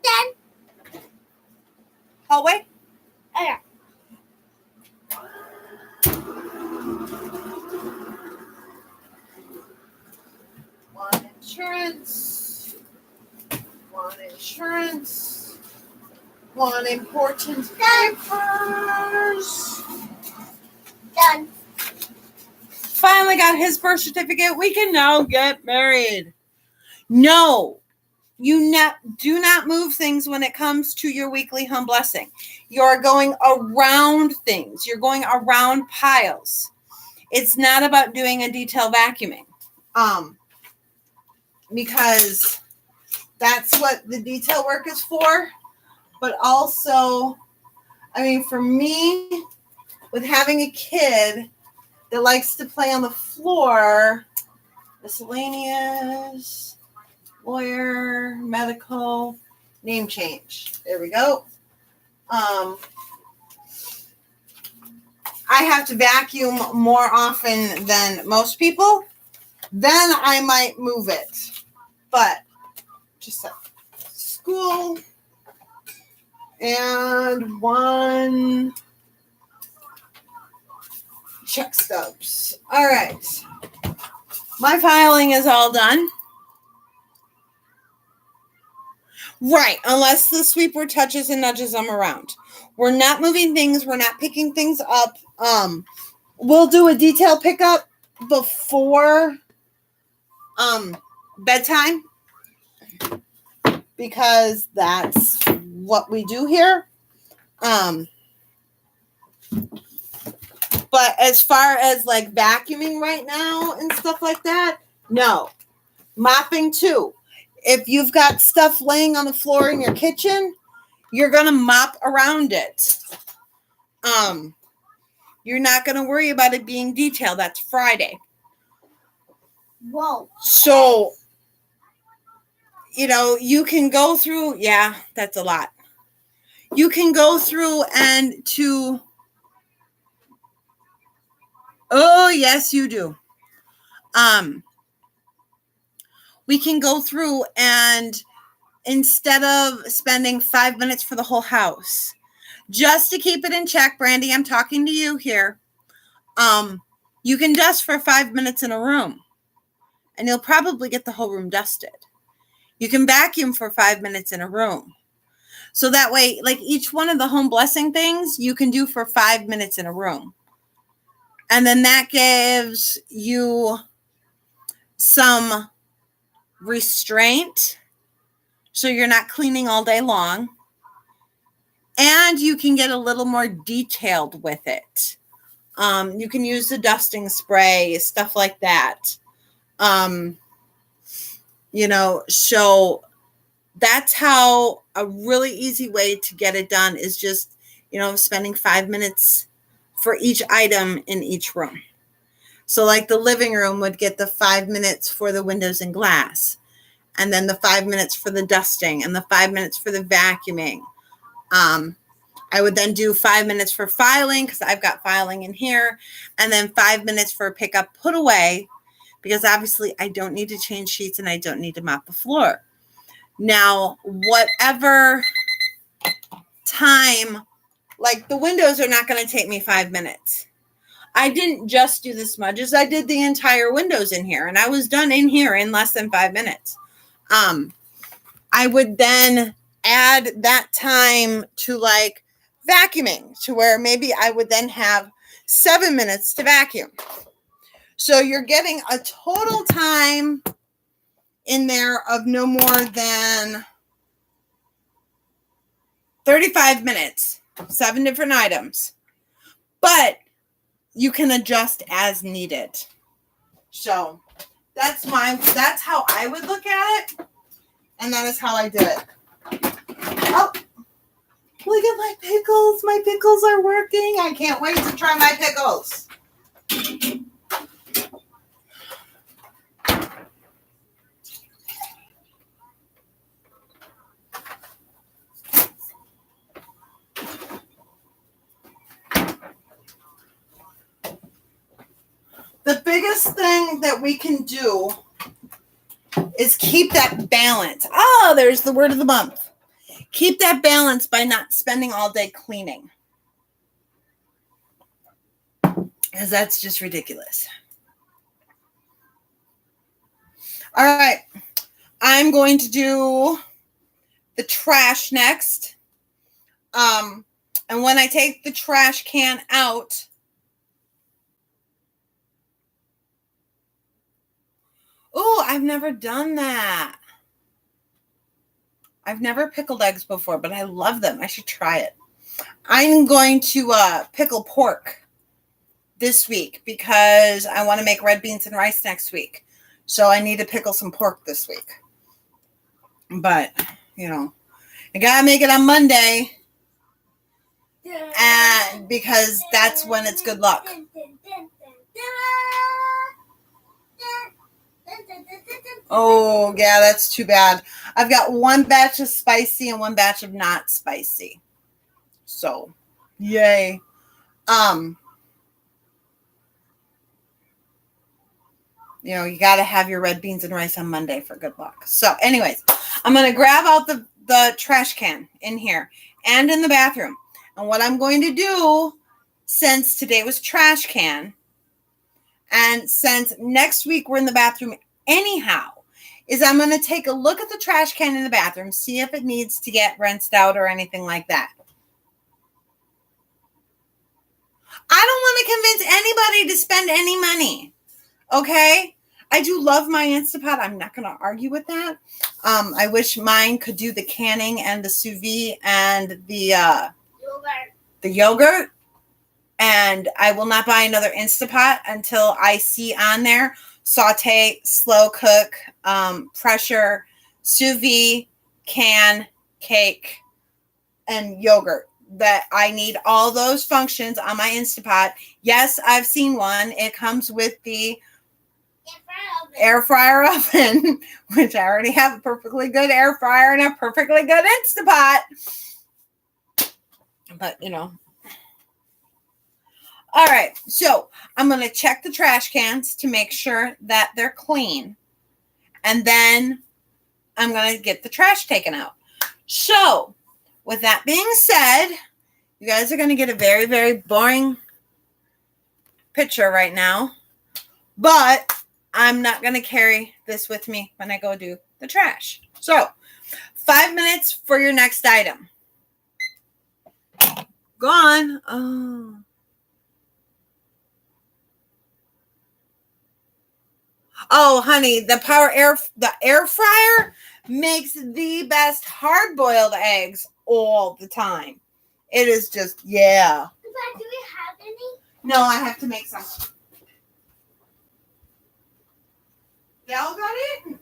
Then, Hallway? okay. One insurance. One important papers. Done. Finally got his birth certificate. We can now get married. No, you do not move things when it comes to your weekly home blessing. You're going around things. You're going around piles. It's not about doing a detail vacuuming. Because that's what the detail work is for. But also, for me, with having a kid that likes to play on the floor, miscellaneous, lawyer, medical, name change. There we go. I have to vacuum more often than most people, then I might move it. But just school and one check stubs. All right. My filing is all done. Right, unless the sweeper touches and nudges them around. We're not moving things. We're not picking things up. We'll do a detail pickup before bedtime because that's what we do here. But as far as like vacuuming right now and stuff like that, no. Mopping too. If you've got stuff laying on the floor in your kitchen, you're going to mop around it. You're not going to worry about it being detailed. That's Friday. Whoa. So, you can go through, yeah, that's a lot. You can go through and oh, yes, you do. We can go through and instead of spending 5 minutes for the whole house, just to keep it in check, Brandy, I'm talking to you here. You can dust for 5 minutes in a room and you'll probably get the whole room dusted. You can vacuum for 5 minutes in a room. So that way, like each one of the home blessing things you can do for 5 minutes in a room. And then that gives you some restraint. So you're not cleaning all day long. And you can get a little more detailed with it. You can use the dusting spray, stuff like that. So that's how a really easy way to get it done is just, spending 5 minutes for each item in each room. So like the living room would get the 5 minutes for the windows and glass, and then the 5 minutes for the dusting and the 5 minutes for the vacuuming. I would then do 5 minutes for filing because I've got filing in here, and then 5 minutes for pick up, put away, because obviously I don't need to change sheets and I don't need to mop the floor. Now, whatever time, like the windows are not going to take me 5 minutes. I didn't just do the smudges. I did the entire windows in here, and I was done in here in less than 5 minutes. I would then add that time to like vacuuming, to where maybe I would then have 7 minutes to vacuum. So you're getting a total time in there of no more than 35 minutes, 7 different items. But you can adjust as needed. So that's how I would look at it. And that is how I did it. Oh, look at my pickles. My pickles are working. I can't wait to try my pickles. The biggest thing that we can do is keep that balance. Oh, there's the word of the month. Keep that balance by not spending all day cleaning. Because that's just ridiculous. All right. I'm going to do the trash next. And when I take the trash can out, oh, I've never done that. I've never pickled eggs before, but I love them. I should try it. I'm going to pickle pork this week because I want to make red beans and rice next week. So I need to pickle some pork this week. But, I got to make it on Monday. And because that's when it's good luck. Oh, yeah, that's too bad. I've got one batch of spicy and one batch of not spicy. So, yay. You got to have your red beans and rice on Monday for good luck. So, anyways, I'm going to grab out the trash can in here and in the bathroom. And what I'm going to do, since today was trash can, and since next week we're in the bathroom anyhow, is I'm going to take a look at the trash can in the bathroom, see if it needs to get rinsed out or anything like that. I don't want to convince anybody to spend any money. Okay? I do love my Instapot. I'm not going to argue with that. I wish mine could do the canning and the sous vide and the yogurt. And I will not buy another Instapot until I see on there saute, slow cook, pressure, sous vide, can, cake, and yogurt. That I need all those functions on my Instapot. Yes, I've seen one. It comes with the air fryer oven, which I already have a perfectly good air fryer and a perfectly good Instapot. But, All right, so I'm going to check the trash cans to make sure that they're clean. And then I'm going to get the trash taken out. So, with that being said, you guys are going to get a very, very boring picture right now. But I'm not going to carry this with me when I go do the trash. So, 5 minutes for your next item. Gone. Oh, honey, the air fryer makes the best hard-boiled eggs all the time. It is just, yeah. Do we have any? No, I have to make some. Y'all got it?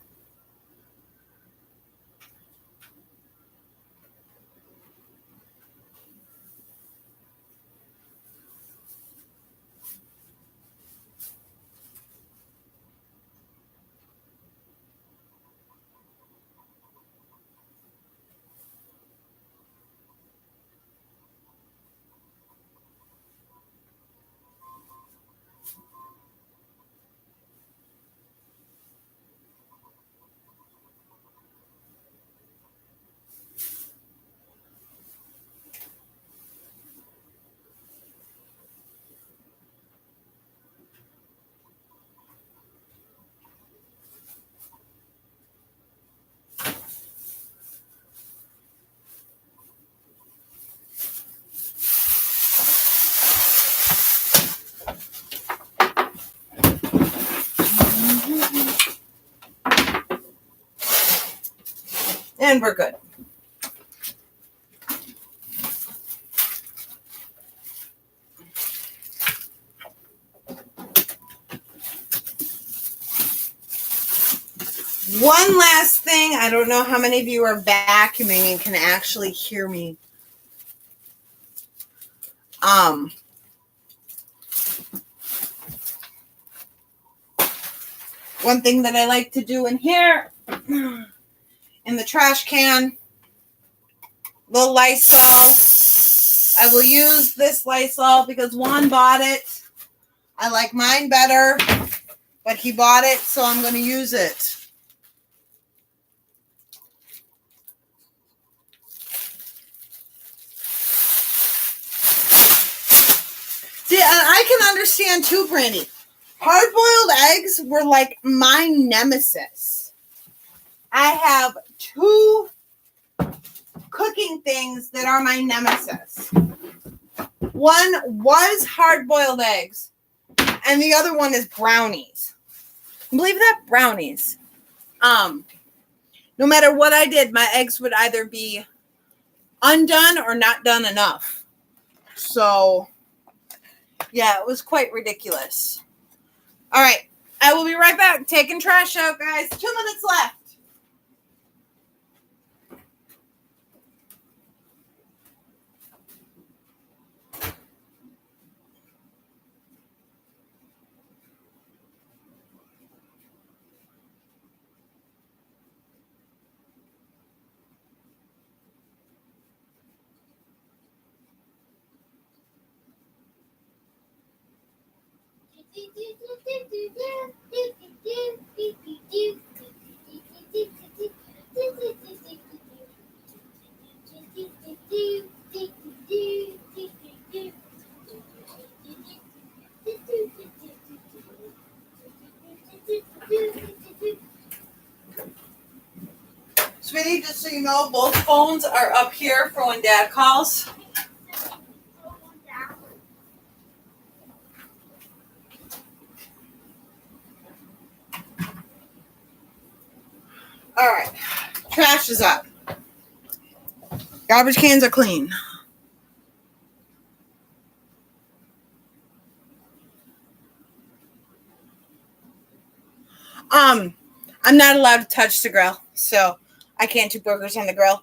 And we're good. One last thing. I don't know how many of you are vacuuming and can actually hear me. One thing that I like to do in here, in the trash can, little Lysol. I will use this Lysol because Juan bought it. I like mine better, but he bought it, so I'm going to use it. See, I can understand too, Brandy. Hard-boiled eggs were like my nemesis. I have 2 cooking things that are my nemesis. One was hard-boiled eggs, and the other one is brownies. Believe that? Brownies. No matter what I did, my eggs would either be undone or not done enough. So, yeah, it was quite ridiculous. All right, I will be right back. Taking trash out, guys. 2 minutes left. Sweetie, just so you know, both phones are up here for when Dad calls. All right. Trash is up. Garbage cans are clean. I'm not allowed to touch the grill, so I can't do burgers on the grill.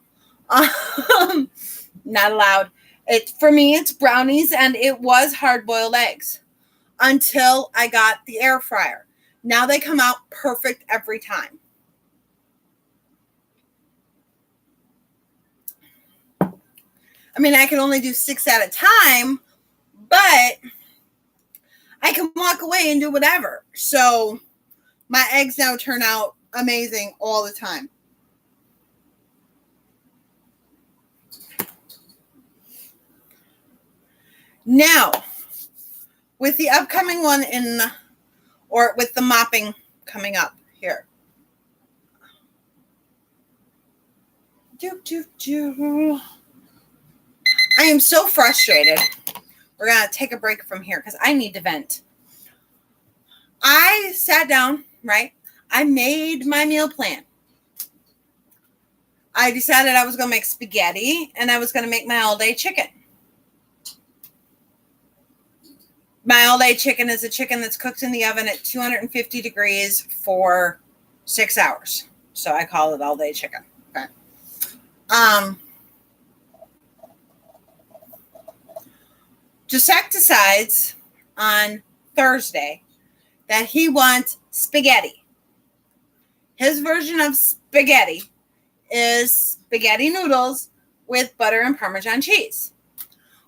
Not allowed. For me, it's brownies, and it was hard-boiled eggs until I got the air fryer. Now they come out perfect every time. I mean, I can only do 6 at a time, but I can walk away and do whatever. So my eggs now turn out amazing all the time. Now, with the upcoming one with the mopping coming up here. I am so frustrated. We're going to take a break from here because I need to vent. I sat down, right? I made my meal plan. I decided I was going to make spaghetti and I was going to make my all-day chicken. My all-day chicken is a chicken that's cooked in the oven at 250 degrees for 6 hours. So I call it all-day chicken. Okay. Jacek decides on Thursday that he wants spaghetti. His version of spaghetti is spaghetti noodles with butter and Parmesan cheese.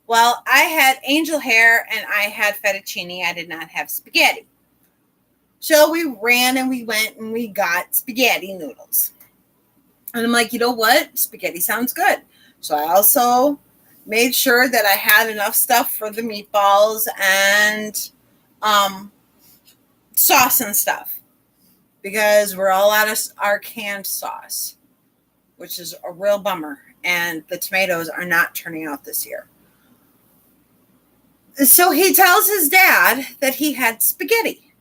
Well, I had angel hair and I had fettuccine. I did not have spaghetti. So we ran and we went and we got spaghetti noodles. And I'm like, you know what? Spaghetti sounds good. So I also made sure that I had enough stuff for the meatballs and sauce and stuff. Because we're all out of our canned sauce, which is a real bummer. And the tomatoes are not turning out this year. So he tells his dad that he had spaghetti.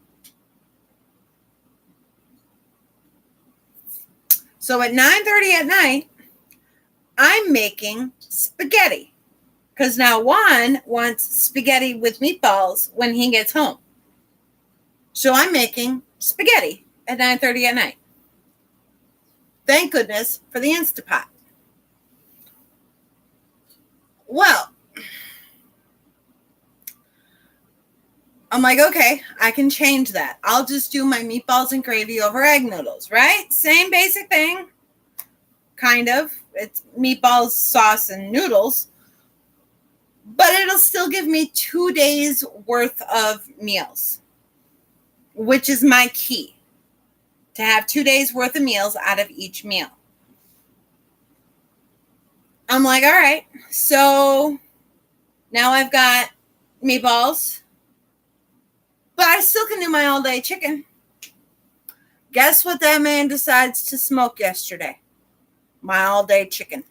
So at 9:30 at night, I'm making spaghetti. Because now Juan wants spaghetti with meatballs when he gets home. So I'm making spaghetti at 9:30 at night. Thank goodness for the Instapot. Well, I'm like, okay, I can change that. I'll just do my meatballs and gravy over egg noodles, right? Same basic thing. Kind of. It's meatballs, sauce, and noodles. But it'll still give me 2 days worth of meals, which is my key. To have 2 days worth of meals out of each meal. I'm like, all right. So now I've got meatballs. But I still can do my all-day chicken. Guess what that man decides to smoke yesterday? My all-day chicken.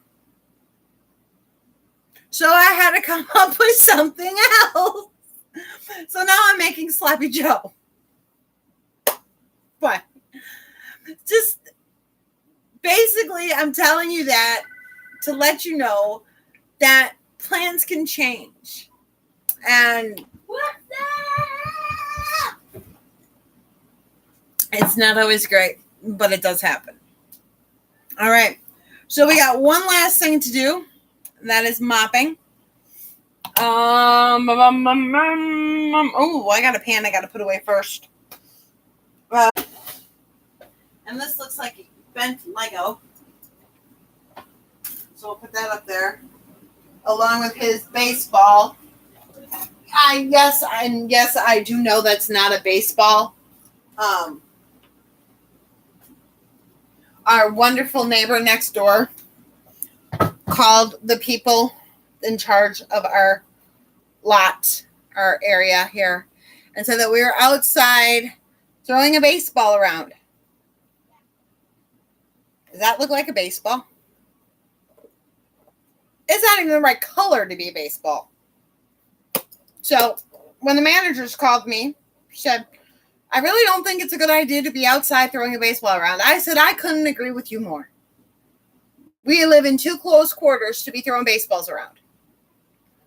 So I had to come up with something else. So now I'm making Sloppy Joe. But just basically, I'm telling you that to let you know that plans can change. And it's not always great, but it does happen. All right. So we got one last thing to do. And that is mopping. Oh, I got a pan I got to put away first. And this looks like bent Lego. So we'll put that up there. Along with his baseball. Yes, and yes, I do know that's not a baseball. Our wonderful neighbor next door called the people in charge of our lot, our area here, and said that we were outside throwing a baseball around. Does that look like a baseball? It's not even the right color to be a baseball. So when the managers called me, she said, I really don't think it's a good idea to be outside throwing a baseball around. I said, I couldn't agree with you more. We live in too close quarters to be throwing baseballs around.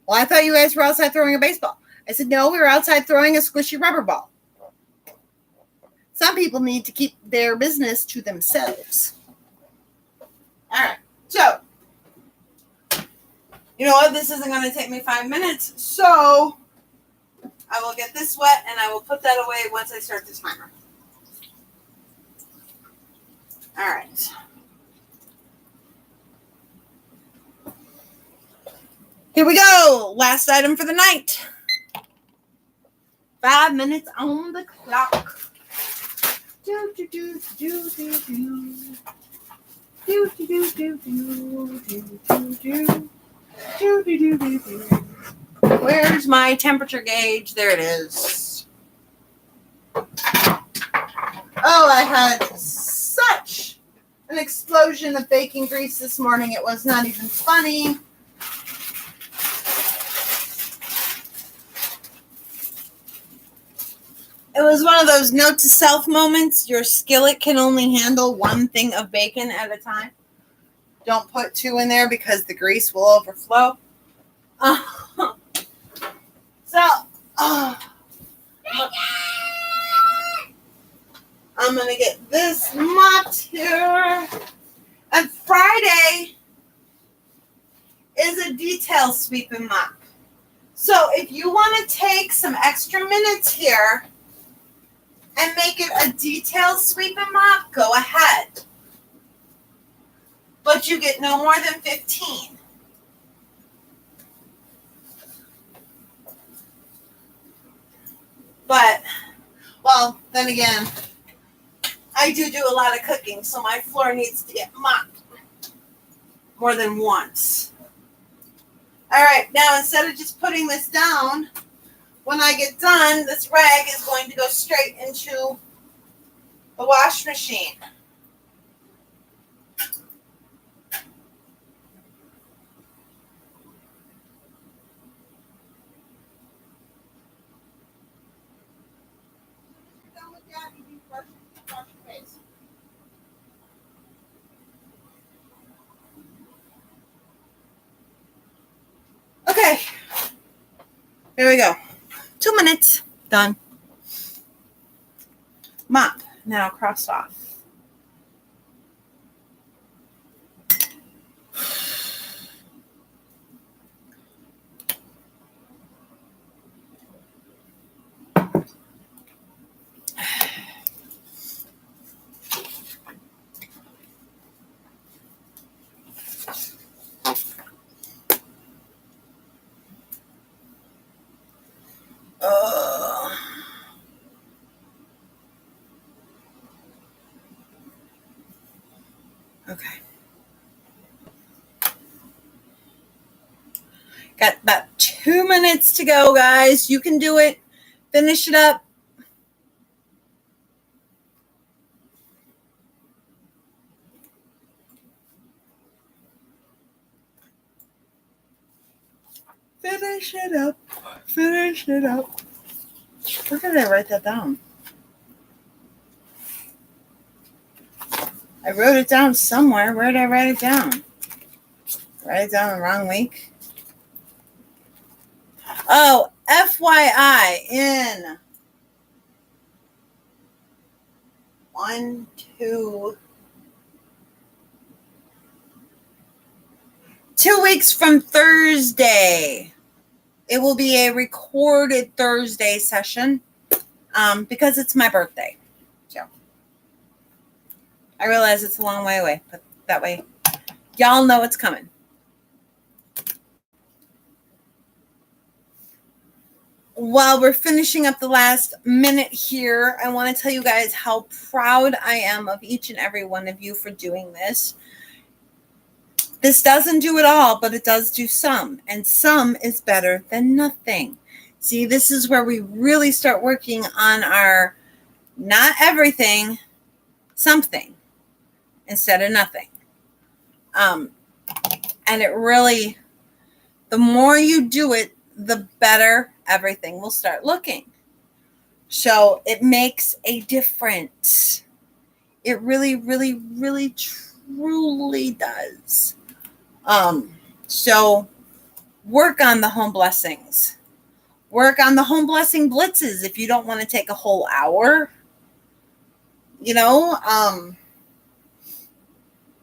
Well, I thought you guys were outside throwing a baseball. I said, no, we were outside throwing a squishy rubber ball. Some people need to keep their business to themselves. All right. So, you know what? This isn't going to take me 5 minutes. So, I will get this wet and I will put that away once I start the timer. All right. Here we go. Last item for the night. 5 minutes on the clock. Do do do do do do. Do do do do do do do do do do do. Where's my temperature gauge? There it is. Oh, I had such an explosion of bacon grease this morning. It was not even funny. It was one of those note to self moments. Your skillet can only handle one thing of bacon at a time. Don't put 2 in there because the grease will overflow. I'm going to get this mopped here. And Friday is a detail sweep and mop. So if you want to take some extra minutes here and make it a detail sweep and mop, go ahead. But you get no more than 15. But, well, then again, I do a lot of cooking, so my floor needs to get mopped more than once. All right, now instead of just putting this down, when I get done, this rag is going to go straight into the wash machine. Okay, here we go. 2 minutes, done. Mop, now crossed off. Okay. Got about 2 minutes to go, guys. You can do it. Finish it up. Finish it up. Finish it up. Where did I write that down? I wrote it down somewhere. Where did I write it down? Write it down the wrong week. Oh, FYI, in 1, 2 weeks from Thursday, it will be a recorded Thursday session because it's my birthday. So I realize it's a long way away, but that way y'all know it's coming. while we're finishing up the last minute here, I want to tell you guys how proud I am of each and every one of you for doing this. This doesn't do it all, but it does do some, and some is better than nothing. See, this is where we really start working on our not everything, something instead of nothing. And it really, the more you do it, the better everything will start looking. So it makes a difference. It really, really, really, truly does. So work on the home blessings. Work on the home blessing blitzes if you don't want to take a whole hour. You know,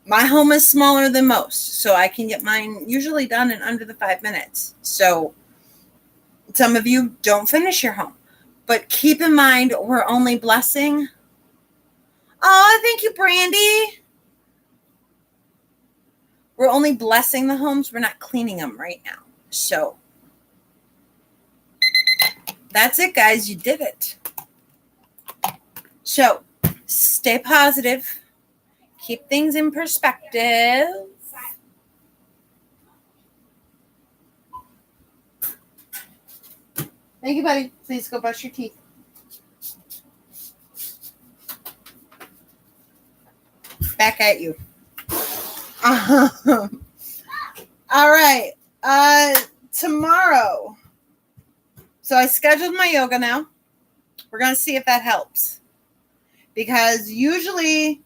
my home is smaller than most, so I can get mine usually done in under the 5 minutes. So some of you don't finish your home, but keep in mind, we're only blessing. Oh, thank you, Brandy. We're only blessing the homes. We're not cleaning them right now. So that's it, guys. You did it. So stay positive. Keep things in perspective. Thank you, buddy. Please go brush your teeth. Back at you. All right. Tomorrow. So I scheduled my yoga now. We're going to see if that helps. Because usually,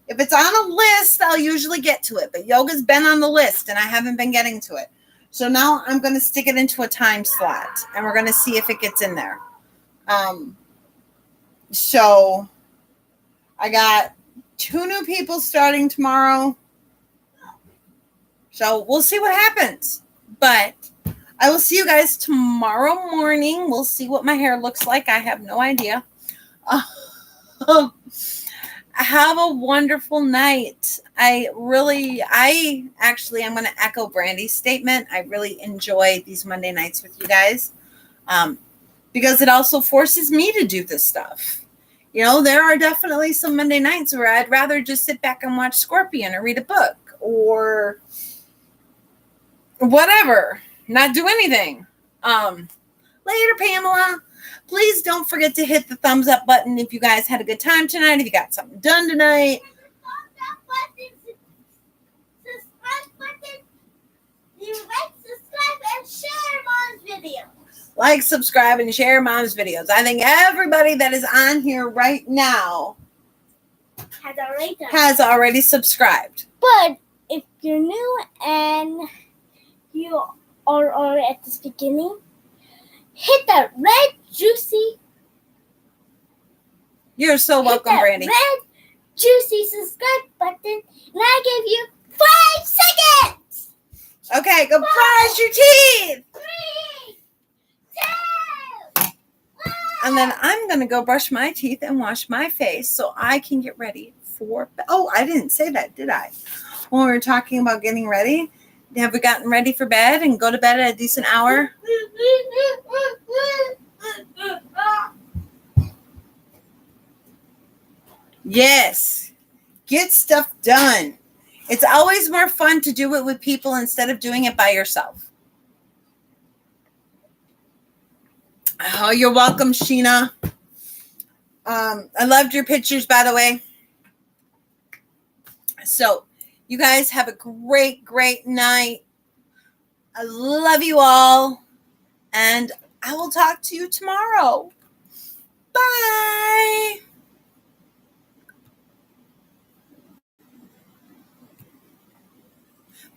if it's on a list, I'll usually get to it. But yoga's been on the list, and I haven't been getting to it. So now I'm going to stick it into a time slot, and we're going to see if it gets in there. So I got 2 new people starting tomorrow. So we'll see what happens. But I will see you guys tomorrow morning. We'll see what my hair looks like. I have no idea. Have a wonderful night. I'm going to echo Brandy's statement. I really enjoy these Monday nights with you guys because it also forces me to do this stuff. You know, there are definitely some Monday nights where I'd rather just sit back and watch Scorpion or read a book or whatever, not do anything. Later, Pamela. Please don't forget to hit the thumbs up button if you guys had a good time tonight, if you got something done tonight. Like, subscribe, and share Mom's videos. I think everybody that is on here right now has already subscribed. But if you're new and you are at this beginning, hit that red juicy. You're so welcome, Brandy. Red juicy subscribe button, and I give you 5 seconds. Okay, go brush your teeth. 3, 2, 1. And then I'm going to go brush my teeth and wash my face so I can get ready for bed. Oh, I didn't say that, did I? When we were talking about getting ready, have we gotten ready for bed and go to bed at a decent hour? Yes. Get stuff done. It's always more fun to do it with people instead of doing it by yourself. Oh, you're welcome, Sheena. I loved your pictures, by the way. So, you guys have a great, great night. I love you all. And I will talk to you tomorrow.